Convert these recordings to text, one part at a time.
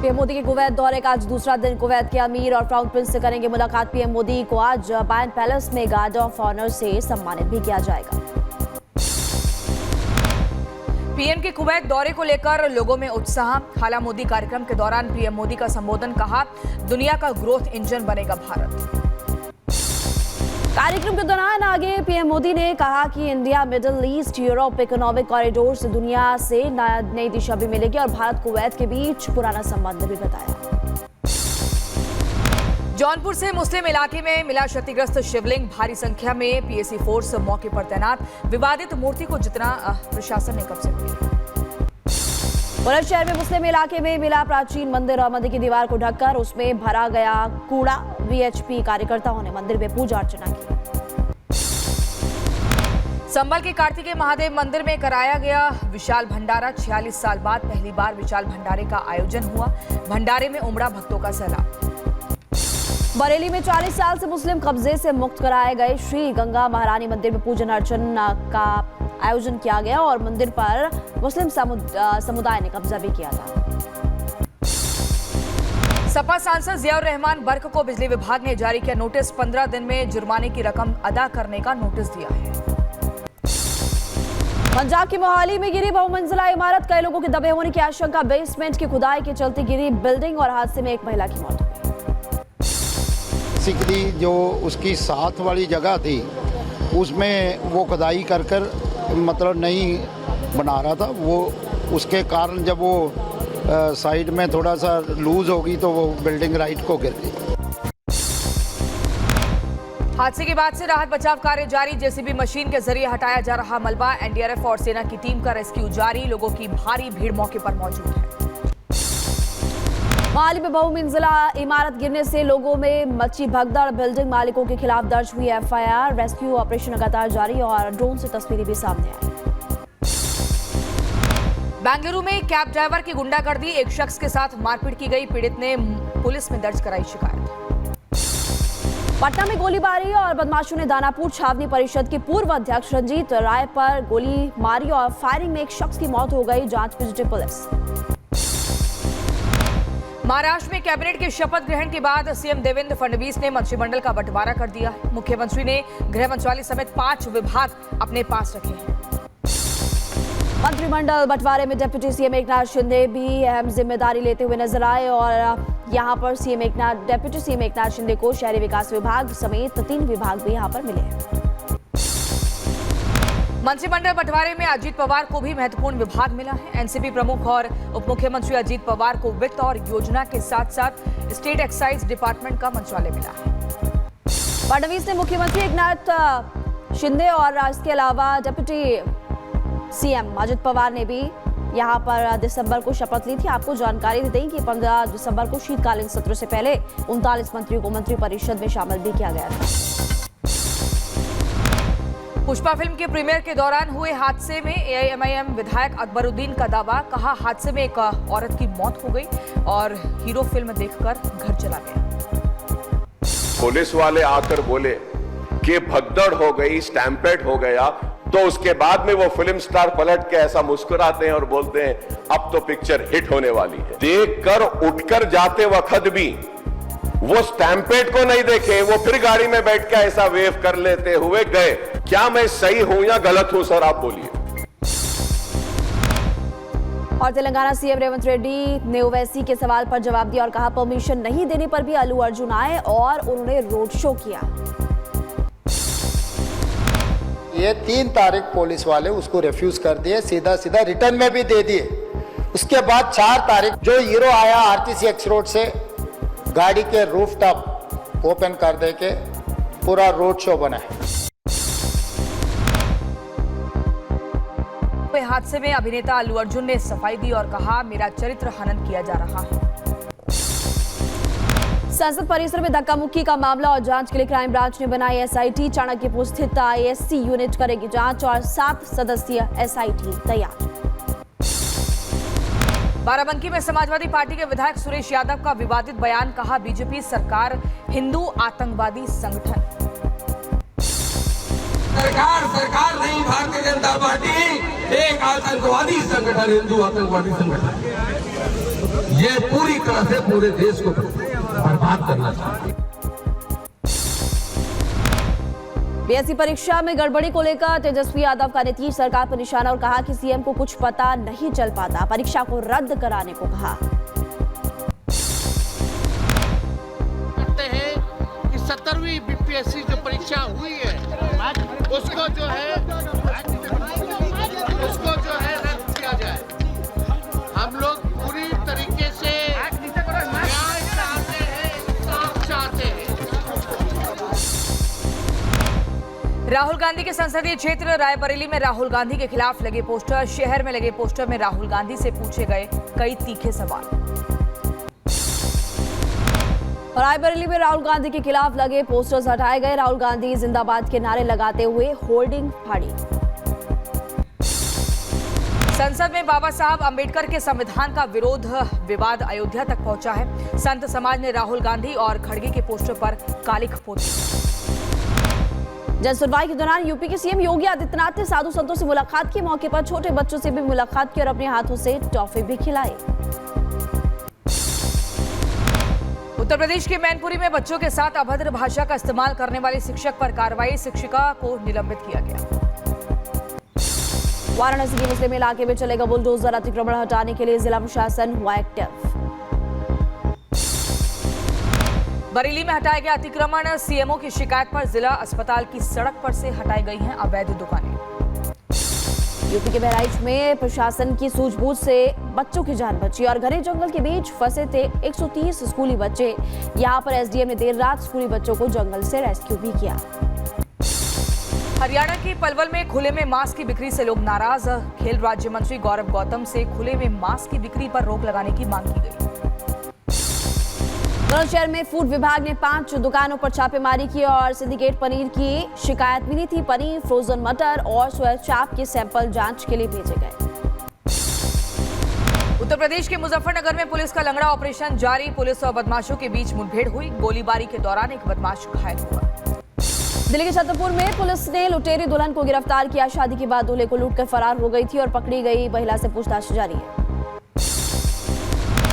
PM Modi के Kuwait दौरे का आज दूसरा दिन। कुवैत के अमीर और क्राउन प्रिंस से करेंगे मुलाकात। पीएम मोदी को आज बैन पैलेस में गार्ड ऑफ ऑनर से सम्मानित भी किया जाएगा। पीएम के कुवैत दौरे को लेकर लोगों में उत्साह। हाला मोदी कार्यक्रम के दौरान पीएम मोदी का संबोधन, कहा दुनिया का ग्रोथ इंजन बनेगा भारत। कार्यक्रम के दौरान आगे पीएम मोदी ने कहा कि India middle east Europe economic corridor से दुनिया से नई दिशा भी मिलेगी और भारत कुवैत के बीच पुराना संबंध भी बताया। जौनपुर से मुस्लिम इलाके में मिला क्षतिग्रस्त शिवलिंग। भारी संख्या में पीएसी फोर्स मौके पर तैनात। विवादित मूर्ति को जितना प्रशासन ने कब्जे में लिया। बुलंदशहर में मुस्लिम इलाके में मिला प्राचीन मंदिर और मंदिर की दीवार को ढककर उसमें भरा गया कूड़ा। वीएचपी कार्यकर्ताओं ने मंदिर में पूजा अर्चना की। संभल के कार्तिकेय महादेव मंदिर में कराया गया विशाल भंडारा। 46 साल बाद पहली बार विशाल भंडारे का आयोजन हुआ। भंडारे में उमड़ा भक्तों का सैलाब। बरेली में 40 साल से मुस्लिम कब्जे से मुक्त कराए गए श्री गंगा महारानी मंदिर में पूजन अर्चन का आयोजन किया गया और मंदिर पर मुस्लिम समुदाय ने कब्जा भी किया था। सपा सांसद जियाउर रहमान बर्क को बिजली विभाग ने जारी किया नोटिस। 15 दिन में जुर्माने की रकम अदा करने का नोटिस दिया है। पंजाब की मोहाली में गिरी बहुमंजिला इमारत। कई लोगों के दबे होने की आशंका। बेसमेंट की खुदाई के चलते गिरी बिल्डिंग और हादसे में एक महिला की मौत हो गई। बेसिकली जो उसकी साथ वाली जगह थी उसमें वो खुदाई कर मतलब नहीं बना रहा था वो, उसके कारण जब वो साइड में थोड़ा सा लूज होगी तो वो बिल्डिंग राइट को गिर गई। हादसे के बाद से राहत बचाव कार्य जारी। जेसीबी मशीन के जरिए हटाया जा रहा मलबा। एनडीआरएफ और सेना की टीम का रेस्क्यू जारी। लोगों की भारी भीड़ मौके पर मौजूद है। मोहाली में बहुमंजिला इमारत गिरने से लोगों में मची भगदड़। बिल्डिंग मालिकों के खिलाफ दर्ज हुई एफआईआर। रेस्क्यू ऑपरेशन लगातार जारी और ड्रोन से तस्वीरें भी सामने आई। बेंगलुरु में कैब ड्राइवर की गुंडागर्दी। एक शख्स के साथ मारपीट की गई। पीड़ित ने पुलिस में दर्ज कराई शिकायत। पटना में गोलीबारी और बदमाशों ने दानापुर छावनी परिषद के पूर्व अध्यक्ष रंजीत राय पर गोली मारी और फायरिंग में एक शख्स की मौत हो गई। जांच में जुटी पुलिस। महाराष्ट्र में कैबिनेट के शपथ ग्रहण के बाद सीएम देवेंद्र फडणवीस ने मंत्रिमंडल का बंटवारा कर दिया। मुख्यमंत्री ने गृह मंत्रालय समेत 5 विभाग अपने पास रखे हैं। मंत्रिमंडल बंटवारे में डिप्टी सीएम एकनाथ शिंदे भी अहम जिम्मेदारी लेते हुए नजर आए और यहां पर डिप्टी सीएम एकनाथ शिंदे को शहरी विकास विभाग समेत 3 विभाग भी यहां पर मिले हैं। मंत्रिमंडल बंटवारे में अजीत पवार को भी महत्वपूर्ण विभाग मिला है। एनसीपी प्रमुख और उप मुख्यमंत्री अजीत पवार को वित्त और योजना के साथ साथ स्टेट एक्साइज डिपार्टमेंट का मंत्रालय मिला है। फडणवीस ने मुख्यमंत्री एकनाथ शिंदे और इसके अलावा डिप्टी सीएम अजित पवार ने भी यहां पर दिसंबर को शपथ ली थी। आपको जानकारी दें कि 15 दिसंबर को शीतकालीन सत्र से पहले 39 मंत्रियों को मंत्रिपरिषद में शामिल भी किया गया था। पुष्पा फिल्म के प्रीमियर के दौरान हुए हादसे में एआईएमआईएम विधायक अकबरुद्दीन का दावा, कहा हादसे में एक औरत की मौत हो गई और हीरो फिल्म देखकर घर चला गया। पुलिस वाले आकर बोले कि भगदड़ हो गई, स्टैम्पेड हो गया, तो उसके बाद में वो फिल्म स्टार पलट के ऐसा मुस्कुराते हैं और बोलते हैं अब तो पिक्चर हिट होने वाली है। देखकर उठकर जाते वक्त भी वो स्टैम्पेड को नहीं देखे, वो फिर गाड़ी में बैठ के ऐसा वेव कर लेते हुए गए। क्या मैं सही हूं या गलत हूं सर, आप बोलिए। और तेलंगाना सीएम रेवंत रेड्डी ने ओवैसी के सवाल पर जवाब दिया और कहा परमिशन नहीं देने पर भी अल्लू अर्जुन आए और उन्होंने रोड शो किया। ये 3 तारीख पुलिस वाले उसको रिफ्यूज कर दिए, सीधा सीधा रिटर्न में भी दे दिए। उसके बाद 4 तारीख जो हीरो आया आरटीसी एक्स रोड से गाड़ी के रूफटॉप ओपन कर दे के पूरा रोड शो बना है। हादसे में अभिनेता अल्लू अर्जुन ने सफाई दी और कहा मेरा चरित्र हनन किया जा रहा है। संसद परिसर में धक्का मुक्की का मामला और जांच के लिए क्राइम ब्रांच ने बनाई एसआईटी। चाणक्यपुर स्थित आईएससी यूनिट करेगी जांच और 7 सदस्यीय एसआईटी तैयार। बाराबंकी में समाजवादी पार्टी के विधायक सुरेश यादव का विवादित बयान, कहा बीजेपी सरकार हिंदू आतंकवादी संगठन। सरकार नहीं, भारतीय जनता पार्टी एक आतंकवादी संगठन, हिंदू आतंकवादी संगठन। ये पूरी तरह से पूरे देश को बर्बाद करना चाहते हैं। बीएससी परीक्षा में गड़बड़ी को लेकर तेजस्वी यादव का नीतीश सरकार पर निशाना और कहा कि सीएम को कुछ पता नहीं चल पाता, परीक्षा को रद्द कराने को कहा। कहते हैं कि 17वीं बीपीएससी जो परीक्षा हुई है उसको जो है रद्द किया जाए। हम लोग पूरी तरीके से न्याय चाहते हैं, इंसाफ चाहते हैं। राहुल गांधी के संसदीय क्षेत्र रायबरेली में राहुल गांधी के खिलाफ लगे पोस्टर, शहर में लगे पोस्टर में राहुल गांधी से पूछे गए कई तीखे सवाल। रायबरेली में राहुल गांधी के खिलाफ लगे पोस्टर्स हटाए गए, राहुल गांधी जिंदाबाद के नारे लगाते हुए होर्डिंग फाड़ी। संसद में बाबा साहब अंबेडकर के संविधान का विरोध विवाद अयोध्या तक पहुंचा है। संत समाज ने राहुल गांधी और खड़गे के पोस्टर पर कालिख पोती। जनसुनवाई के दौरान यूपी के सीएम योगी आदित्यनाथ ने साधु संतों से मुलाकात की, मौके पर छोटे बच्चों से भी मुलाकात की और अपने हाथों से टॉफी भी खिलाई। उत्तर प्रदेश के मैनपुरी में बच्चों के साथ अभद्र भाषा का इस्तेमाल करने वाले शिक्षक पर कार्रवाई, शिक्षिका को निलंबित किया गया। वाराणसी के मुस्लिम इलाके में चलेगा बुलडोजर, अतिक्रमण हटाने के लिए जिला प्रशासन हुआ एक्टिव। बरेली में हटाया गया अतिक्रमण, सीएमओ की शिकायत पर जिला अस्पताल की सड़क पर से हटाई गई हैं अवैध दुकानें। यूपी के बहराइच में प्रशासन की सूझबूझ से बच्चों की जान बची और घने जंगल के बीच फंसे थे 130 स्कूली बच्चे। यहां पर एसडीएम ने देर रात स्कूली बच्चों को जंगल से रेस्क्यू भी किया। हरियाणा के पलवल में खुले में मास्क की बिक्री से लोग नाराज। खेल राज्य मंत्री गौरव गौतम से खुले में मास्क की बिक्री पर रोक लगाने की मांग की गई। शहर में फूड विभाग ने 5 दुकानों पर छापेमारी की और सिंडिकेट पनीर की शिकायत मिली थी। पनीर, फ्रोजन मटर और सोया चाप के सैंपल जांच के लिए भेजे गए। उत्तर प्रदेश के मुजफ्फरनगर में पुलिस का लंगड़ा ऑपरेशन जारी, पुलिस और बदमाशों के बीच मुठभेड़ हुई। गोलीबारी के दौरान एक बदमाश घायल हुआ। दिल्ली के छतरपुर में पुलिस ने लुटेरी दुल्हन को गिरफ्तार किया। शादी के बाद दूल्हे को लूटकर फरार हो गई थी और पकड़ी गई महिला से पूछताछ जारी है।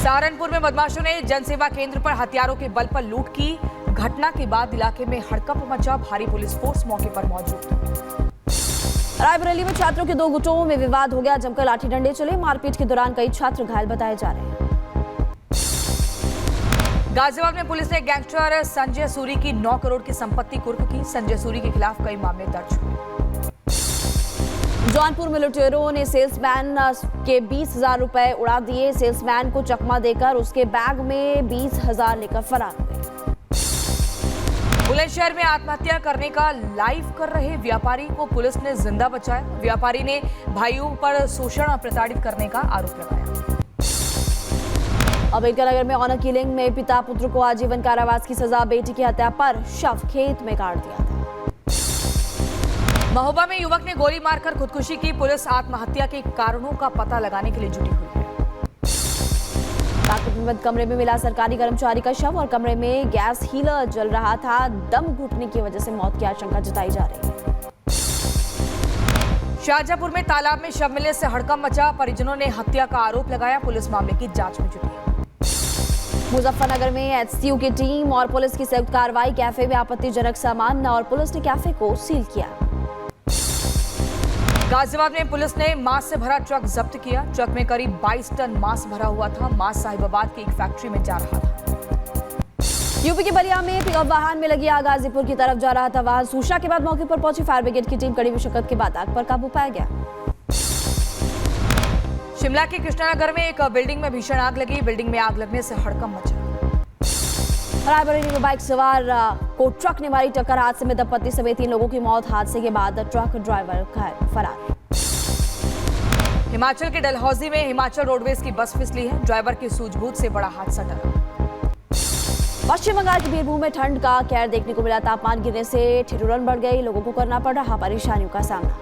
सहारनपुर में बदमाशों ने जनसेवा केंद्र पर हथियारों के बल पर लूट की। घटना के बाद इलाके में हड़कंप मचा, भारी पुलिस फोर्स मौके पर मौजूद। रायबरेली में छात्रों के 2 गुटों में विवाद हो गया, जमकर लाठी डंडे चले। मारपीट के दौरान कई छात्र घायल बताए जा रहे हैं। गाजियाबाद में पुलिस ने गैंगस्टर संजय सूरी की 9 करोड़ की संपत्ति कुर्क की। संजय सूरी के खिलाफ कई मामले दर्ज हुए। जौनपुर में लुटेरों ने सेल्समैन के 20,000 रुपए उड़ा दिए। सेल्समैन को चकमा देकर उसके बैग में 20,000 लेकर फरार हो गए। बुलंदशहर में आत्महत्या करने का लाइव कर रहे व्यापारी को पुलिस ने जिंदा बचाया। व्यापारी ने भाइयों पर शोषण और प्रताड़ित करने का आरोप लगाया। अम्बेडकर नगर में ऑनर किलिंग में पिता पुत्र को आजीवन कारावास की सजा, बेटी की हत्या पर शव खेत में गाड़ दिया था। महोबा में युवक ने गोली मारकर खुदकुशी की। पुलिस आत्महत्या के कारणों का पता लगाने के लिए जुटी हुई है। बंद कमरे में मिला सरकारी कर्मचारी का शव और कमरे में गैस हीटर जल रहा था। दम घुटने की वजह से मौत की आशंका जताई जा रही है। शाहजहांपुर में तालाब में शव मिलने से हड़कंप मचा, परिजनों ने हत्या का आरोप लगाया। पुलिस मामले की जांच में जुटी है। मुजफ्फरनगर में एचसीयू की टीम और पुलिस की संयुक्त कार्रवाई, कैफे में आपत्तिजनक सामान और पुलिस ने कैफे को सील किया। गाजियाबाद में पुलिस ने मांस से भरा ट्रक जब्त किया। ट्रक में करीब 22 टन मांस भरा हुआ था। मांस साहिबाबाद की एक फैक्ट्री में जा रहा था। यूपी के बलिया में पिकअप वाहन में लगी आग, गाजीपुर की तरफ जा रहा था वाहन। सूचना के बाद मौके पर पहुंची फायर ब्रिगेड की टीम, कड़ी मशक्कत के बाद आग पर काबू पाया गया। शिमला के कृष्णानगर में एक बिल्डिंग में भीषण आग लगी। बिल्डिंग में आग लगने से हड़कंप मचा। रायबरेली में बाइक सवार को ट्रक ने मारी टक्कर, हादसे में दंपति समेत 3 लोगों की मौत। हादसे के बाद ट्रक ड्राइवर फरार। हिमाचल के डलहौजी में हिमाचल रोडवेज की बस फिसली है। ड्राइवर की सूझबूझ से बड़ा हादसा टला। पश्चिम बंगाल की बीरभूम में ठंड का कहर देखने को मिला। तापमान गिरने से ठिठुरन बढ़ गई, लोगों को करना पड़ रहा परेशानियों का सामना।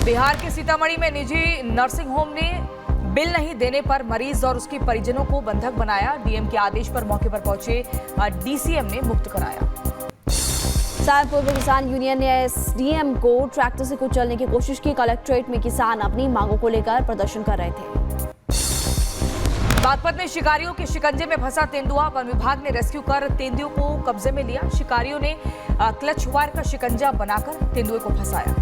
बिहार के सीतामढ़ी में निजी नर्सिंग होम ने बिल नहीं देने पर मरीज और उसके परिजनों को बंधक बनाया। डीएम के आदेश पर मौके पर पहुंचे डीसीएम ने मुक्त कराया। सहारनपुर में किसान यूनियन ने एसडीएम को ट्रैक्टर से कुचलने की कोशिश की। कलेक्ट्रेट में किसान अपनी मांगों को लेकर प्रदर्शन कर रहे थे। बागपत में शिकारियों के शिकंजे में फंसा तेंदुआ, वन विभाग ने रेस्क्यू कर तेंदुए को कब्जे में लिया। शिकारियों ने क्लच वायर का शिकंजा बनाकर तेंदुए को फंसाया।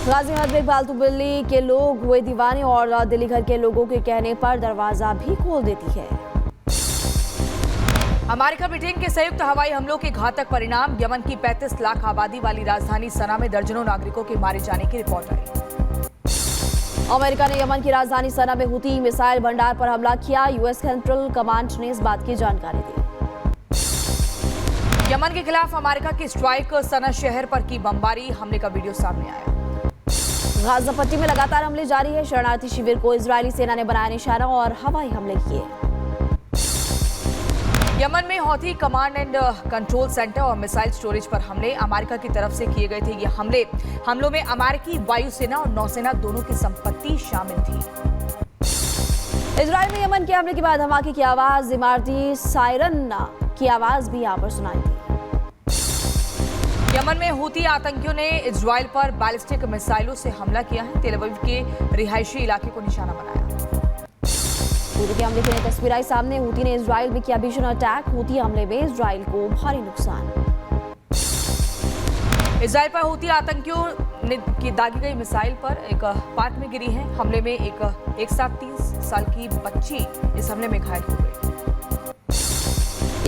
गाजियाबाद में पालतू बिल्ली के लोग हुए दीवाने और दिल्ली घर के लोगों के कहने पर दरवाजा भी खोल देती है। अमेरिका ब्रिटेन के संयुक्त हवाई हमलों के घातक परिणाम। यमन की 35 लाख आबादी वाली राजधानी सना में दर्जनों नागरिकों के मारे जाने की रिपोर्ट आई। अमेरिका ने यमन की राजधानी सना में हुती मिसाइल भंडार पर हमला किया। यूएस सेंट्रल कमांड ने इस बात की जानकारी दी। यमन के खिलाफ अमेरिका की स्ट्राइक, सना शहर पर की बमबारी, हमले का वीडियो सामने आया। गाजा पट्टी में लगातार हमले जारी है। शरणार्थी शिविर को इजरायली सेना ने बनाया निशाना और हवाई हमले किए। यमन में Houthi command and control centre और मिसाइल स्टोरेज पर हमले अमेरिका की तरफ से किए गए थे। ये हमलों में अमेरिकी वायुसेना और नौसेना दोनों की संपत्ति शामिल थी। इजरायल में यमन के हमले के बाद धमाके की आवाज, इमारती सायरन की आवाज भी यहाँ पर सुनाई दी। यमन में हूती आतंकियों ने इजरायल पर बैलिस्टिक मिसाइलों से हमला किया है। तेल अवीव के रिहायशी इलाके को निशाना बनाया। हूती के हमले की नई तस्वीर आई सामने। हूती ने इजरायल में किया भीषण अटैक। हूती हमले में इजरायल को भारी नुकसान। इजरायल पर हूती आतंकियों ने की दागी गई मिसाइल पर एक पार्क में गिरी है। हमले में एक साथ 30 साल की बच्ची इस हमले में घायल हो गई।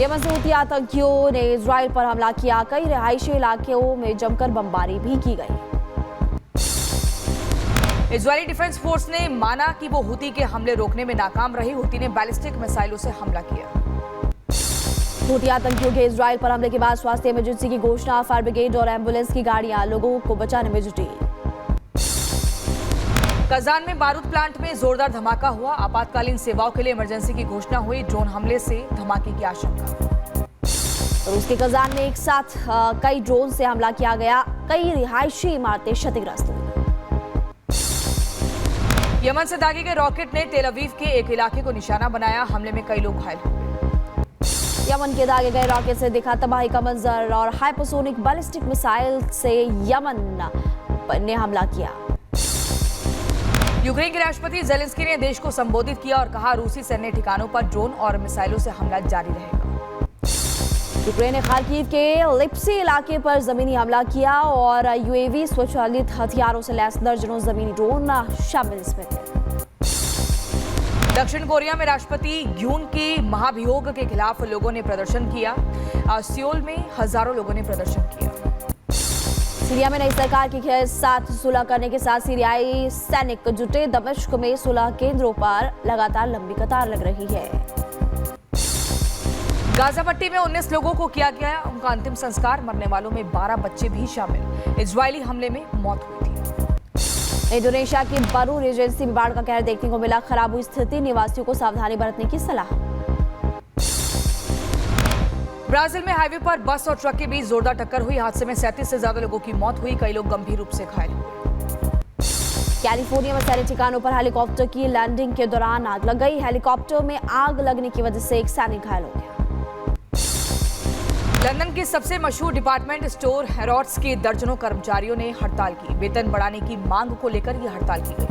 यमन से हूती आतंकियों ने इजरायल पर हमला किया। कई रिहायशी इलाकों में जमकर बमबारी भी की गई। इजरायली डिफेंस फोर्स ने माना कि वो हूती के हमले रोकने में नाकाम रही। हूती ने बैलिस्टिक मिसाइलों से हमला किया। हूती आतंकियों के इजरायल पर हमले के बाद स्वास्थ्य इमरजेंसी की घोषणा। फायर ब्रिगेड और एम्बुलेंस की गाड़ियां लोगों को बचाने में जुटी। कजान में बारूद प्लांट में जोरदार धमाका हुआ। आपातकालीन सेवाओं के लिए इमरजेंसी की घोषणा हुई। ड्रोन हमले से धमाके की आशंका। रूस के कजान में एक साथ कई ड्रोन से हमला किया गया। कई रिहायशी इमारतें क्षतिग्रस्त हुई। यमन से दागे गए रॉकेट ने तेल अवीव के एक इलाके को निशाना बनाया। हमले में कई लोग घायल हुए। यमन के दागे गए रॉकेट से दिखा तबाही का मंजर और हाइपरसोनिक बैलिस्टिक मिसाइल से यमन ने हमला किया। यूक्रेन के राष्ट्रपति जेलेंस्की ने देश को संबोधित किया और कहा रूसी सैन्य ठिकानों पर ड्रोन और मिसाइलों से हमला जारी रहेगा। यूक्रेन ने खार्किव के लिप्सी इलाके पर जमीनी हमला किया और यूएवी स्वचालित हथियारों से लैस दर्जनों जमीनी ड्रोन शामिल इसमें थे। दक्षिण कोरिया में राष्ट्रपति यून की महाभियोग के खिलाफ लोगों ने प्रदर्शन किया। सियोल में हजारों लोगों ने प्रदर्शन किया। सीरिया में नई सरकार के साथ सुलह करने के साथ सीरियाई सैनिक जुटे। दमिश्क में सुलह केंद्रों पर लगातार लंबी कतार लग रही है। गाजा पट्टी में 19 लोगों को किया गया उनका अंतिम संस्कार। मरने वालों में 12 बच्चे भी शामिल। इजरायली हमले में मौत हुई थी। इंडोनेशिया की बारू एजेंसी में बाढ़ का कहर देखने को मिला। खराब हुई स्थिति, निवासियों को सावधानी बरतने की सलाह। ब्राजील में हाईवे पर बस और ट्रक के बीच जोरदार टक्कर हुई। हादसे में 37 से ज्यादा लोगों की मौत हुई। कई लोग गंभीर रूप से घायल हुए। कैलिफोर्निया में सैन्य ठिकानों पर हेलीकॉप्टर की लैंडिंग के दौरान आग लग गई। हेलीकॉप्टर में आग लगने की वजह से एक सैनिक घायल हो गया। लंदन के सबसे मशहूर डिपार्टमेंट स्टोर हैरोड्स के दर्जनों कर्मचारियों ने हड़ताल की। वेतन बढ़ाने की मांग को लेकर यह हड़ताल की गई।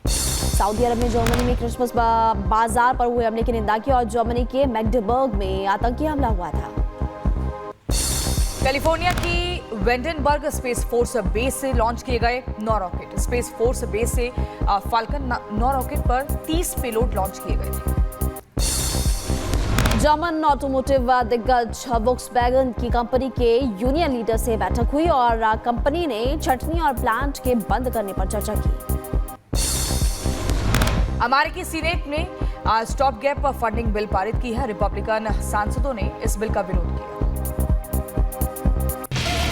सऊदी अरब ने जर्मनी में क्रिसमस बाजार पर हुए हमले की निंदा की और जर्मनी के मैग्डेबर्ग में आतंकी हमला हुआ था। कैलिफोर्निया की वेंडनबर्ग स्पेस फोर्स बेस से लॉन्च किए गए 9 रॉकेट। स्पेस फोर्स बेस से फाल्कन 9 रॉकेट पर 30 पेलोड लॉन्च किए गए थे। जर्मन ऑटोमोटिव दिग्गज वोक्सवैगन की कंपनी के यूनियन लीडर से बैठक हुई और कंपनी ने छटनी और प्लांट के बंद करने पर चर्चा की। अमेरिकी सीनेट ने स्टॉप गैप फंडिंग बिल पारित की है। रिपब्लिकन सांसदों ने इस बिल का विरोध किया।